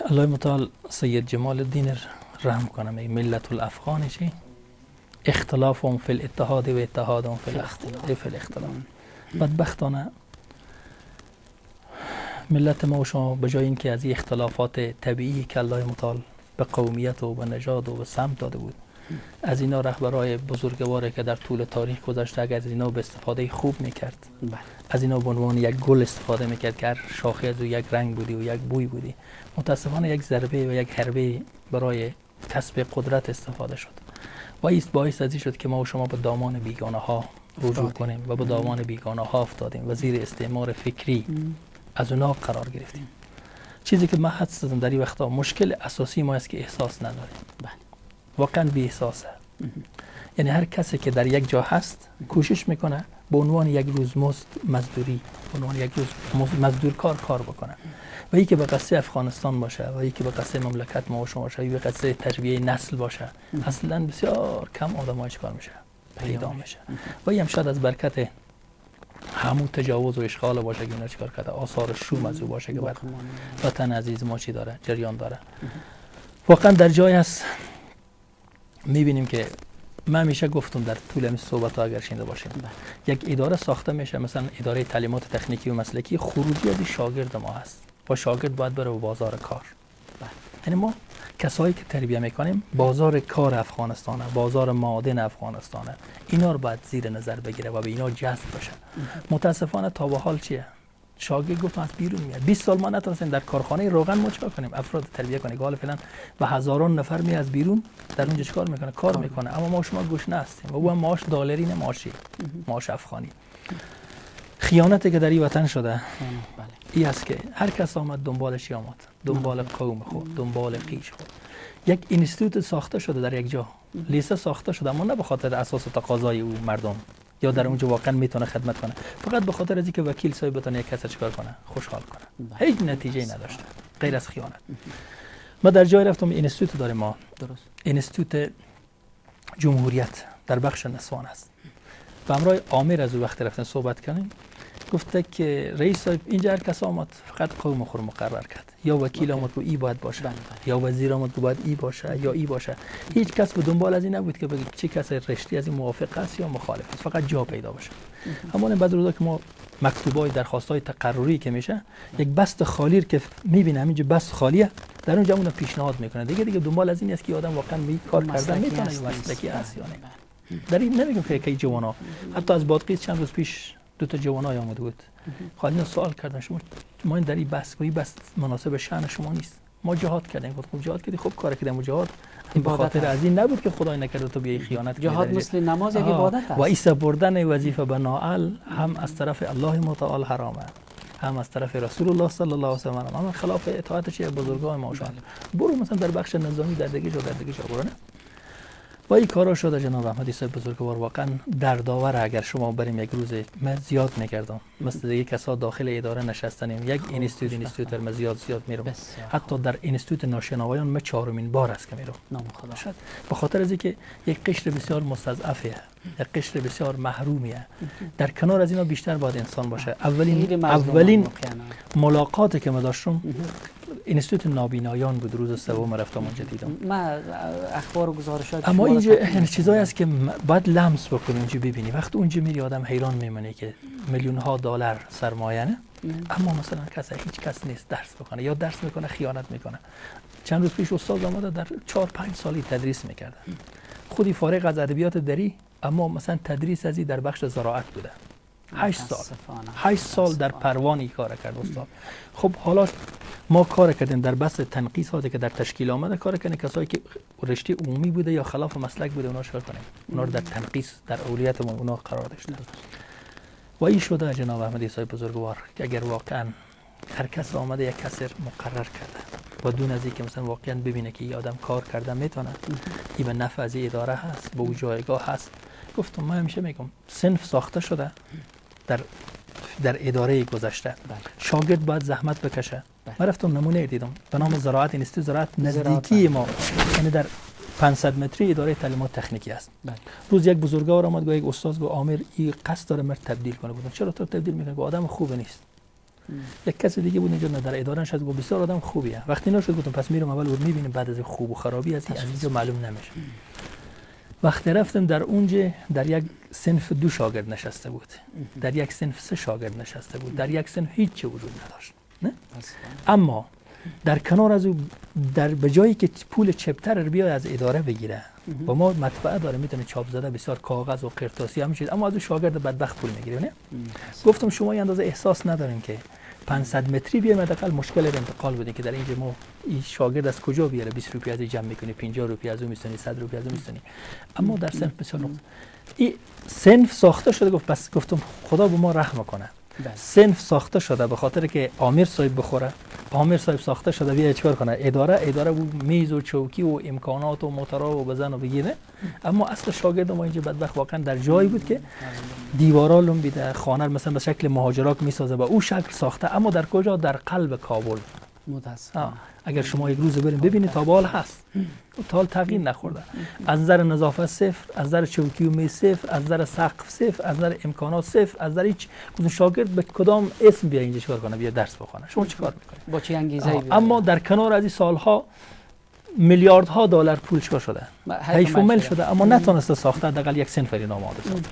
الله متعال سید جمال الدین رحم کنه میگه ملت الافغان چی؟ اختلافهم فی الاتحاد و اتحادهم فی الاختلاف. بدبختانه ملت ما و شما به جای اینکه از این اختلافات طبیعی که الله متعال به قومیت و به نژاد و به سمت داده بود از اینا رهبرای بزرگواری که در طول تاریخ گذشته اگر از اینا به استفاده خوب میکرد از اینا به عنوان یک گل استفاده میکرد که هر شاخه از یک رنگ بودی و یک بوی بودی، متاسفانه یک ضربه و یک حربه برای کسب قدرت استفاده شد و این باعث از این شد که ما و شما به دامان بیگانه ها رجوع کنیم و به دامان بیگانه ها افتادیم و زیر استعمار فکری از اونا قرار گرفتیم. چیزی که من حدس زدم در این وقتا مشکل اساسی ما است که احساس نداریم. واقعا بی احساسه. یعنی هر کسی که در یک جا هست کوشش میکنه به عنوان یک روز مزدوری، به عنوان یک روز مزدورکار کار بکنه و یکی به قصه افغانستان باشه و یکی به قصه مملکت ما و شما باشه، به قصه تربیه نسل باشه. اصلا بسیار کم آدم‌ها چیکار میشه پیدا میشه و این هم شاید از برکت همون تجاوز و اشغال باشه که اینا چیکار کرده، آثار شوم از او باشه که بر وطن عزیز ما چی داره جریان داره. واقعا در جای هست میبینیم که من همیشه گفتم در طول این صحبت ها اگر شنیده باشیم یک اداره ساخته میشه، مثلا اداره تعلیمات تکنیکی و مسلکی، خروجی از شاگرد ما هست و شاگرد باید بره به بازار کار. یعنی ما کسایی که تربیت میکنیم بازار کار افغانستانه، بازار معادن افغانستانه، اینا رو باید زیر نظر بگیره و به اینا جذب بشه. متاسفانه تا به حال چیه؟ شاگرد گفت از بیرون میاد. 20 سال ما نتونستیم در کارخانه روغن ما چیکار کنیم؟ افراد تربیت کنیم. حالا فعلا به هزاران نفر می از بیرون در اونجا چیکار میکنه؟ کار میکنه. اما ما شما گوش نهستیم و او هم معاش دلاری نه معاشی، معاش افغانی. خیانتی که در این وطن شده این است که هر کس آمد دنبالش آمد، دنبال قوم خود، دنبال قیش خود. یک اینستیتوت ساخته شده در یک جا، لیسه ساخته شده، اما نه به خاطر اساس تقاضای او مردم یا در اونجا واقعا میتونه خدمت کنه، فقط به خاطر از اینکه وکیل صاحب بتونه یک کس چیکار کنه، خوشحال کنه. هیچ نتیجه نداشته غیر از خیانت. ما در جای رفتم اینستیتوت داریم ما، درست، اینستیتوت جمهوریت در بخش نسوان است. و همراه عامر از وقت رفتن صحبت کردیم، گفته که رئیس صاحب اینجا هر کس آمد فقط قوم خود مقرر کرد، یا وکیل آمد که ای باید باشه، یا وزیر آمد که باید ای باشه یا ای باشه. هیچ کس به دنبال از این نبود که بگه چه کسی رشتی از این موافق است یا مخالف است، فقط جا پیدا بشه. همون بعضی روزا که ما مکتوبای درخواستای تقرری که میشه، یک بست خالی که میبینه همینجا بست خالیه، در اونجا اون پیشنهاد میکنه. دیگه دنبال از این است که آدم واقعا کار کردن میتونه یا مسلکی است یا نه. در این نمیگم که کی جوانا، حتی از بادغیس چند روز پیش دو تا جوانای آمده بود، خالی سوال کردن شما ما این در این بس مناسب شأن شما نیست، ما جهاد کردیم. گفت خب جهاد کردی، خب کار کردیم جهاد به خاطر از این نبود که خدای نکرده تو بیای خیانت. جهاد مثل نماز یک عبادت است و ایسا بردن وظیفه به ناعل هم از طرف الله متعال حرامه، هم از طرف رسول الله صلی الله علیه و سلم، هم خلاف اطاعتش بزرگان ما شد. برو مثلا در بخش نظامی در دیگه جا برو نه. و این کارا شده جناب احمدی صاحب بزرگوار، واقعا دردآور. اگر شما بریم یک روز، من زیاد می‌گردم مثل دیگه کسا داخل اداره نشستنیم، یک اینستیتوت من زیاد میرم، حتی در اینستیتوت ناشنوایان من 4مین بار است که میرم. نام خدا شد به خاطر از اینکه یک قشر بسیار مستضعفه، یک قشر بسیار محرومیه. در کنار از اینا بیشتر باید انسان باشه. اولین ملاقاتی که من داشتم اینستیتوت نابینایان بود، روز سوم رفتم اونجا دیدم. من اخبار و گزارشات اما اینجا یعنی چیزایی است که باید لمس بکنی اونجا ببینی. وقتی اونجا میری آدم حیران میمونه که میلیون ها دلار سرمایه نه، اما مثلا هیچ کس نیست درس بکنه یا درس میکنه خیانت میکنه. چند روز پیش استاد اومده در 4-5 سالی تدریس میکرده، خودی فارغ از ادبیات دری، اما مثلا تدریس ازی در بخش زراعت بوده. 8 سال در پروانی کار کرد استاد. خب حالا ما کار کردیم در بحث تنقیصاتی که در تشکیل آمده، کار کردیم کسایی که رشته عمومی بوده یا خلاف مسلک بوده اونا شکار کنیم، اونا رو در تنقیص در اولیتمون اونا قرار داشتن. و این شده جناب احمدی صاحب بزرگوار که اگر واقعا هر کس آمده یک کسی مقرر کرده و دون از اینکه مثلا واقعا ببینه که این آدم کار کرده میتونه، این به نفع از اداره هست، به جایگاه هست. گفتم من همیشه میگم صنف ساخته شده در اداره گذشته، شاگرد باید زحمت بکشه. من رفتم نمونه دیدم به نام زراعت، اینستیتوت زراعت نزدیکی ما، یعنی در 500 متری اداره تعلیمات تکنیکی است. روز یک بزرگوار آمد گفت یک استاد گفت عامر این قصد داره مرد تبدیل کنه. بودم چرا تو تبدیل میکنی؟ آدم خوب نیست. یک کسی دیگه بود اینجا در اداره نشست گفت بسیار آدم خوبیه. وقتی نشد گفتم پس میرم اول رو میبینیم، بعد از خوب و خرابی از اینجا معلوم نمیشه. وقتی رفتم در اونجا در یک صنف 2 شاگرد نشسته بود، در یک صنف 3 شاگرد نشسته بود، در یک صنف هیچ چه وجود نداشت. نه؟ اما در کنار از او در بجایی که پول چپتر رو بیاد از اداره بگیره و ما مطبعه داره میتونه چاپ زده بسیار کاغذ و قرطاسی همین چیز، اما از او شاگرد بدبخت پول میگیره. نه؟ گفتم شما این اندازه احساس ندارین که 500 متری بیایم حداقل مشکل رو انتقال بدین که در اینجا ما این شاگرد از کجا بیاره 20 روپیه از جمع میکنی، 50 روپیه از اون میسنی، 100 روپیه از اون میسنی. اما در صنف بسیار این صنف ساخته شده. گفت پس گفتم خدا به ما رحم کنه. صنف ساخته شده به خاطر که عامر صاحب بخوره، عامر صاحب ساخته شده بیا چیکار کنه، اداره و میز و چوکی و امکانات و موتورا و بزن و بگیره. اما اصل شاگرد ما اینجا بدبخت واقعا در جایی بود که دیوارا لوم بیده، خانه مثلا به شکل مهاجرات میسازه و او شکل ساخته، اما در کجا؟ در قلب کابل. متاسفم. اگر شما یک روز بریم ببینید تا به حال هست، تا حال تغییر نخورده. از نظر نظافت صفر، از نظر چوکی و میز صفر، از نظر سقف صفر، از نظر امکانات صفر، از نظر هیچ شاگرد به کدام اسم بیا اینجا چیکار کنه، بیا درس بخونه، شما چیکار میکنید؟ با چه انگیزه‌ای؟ اما در کنار از این سالها میلیاردها دلار پول چیکار شده؟ حیف و مل شده، اما نتونسته ساخته حداقل یک صنف آماده ساخت.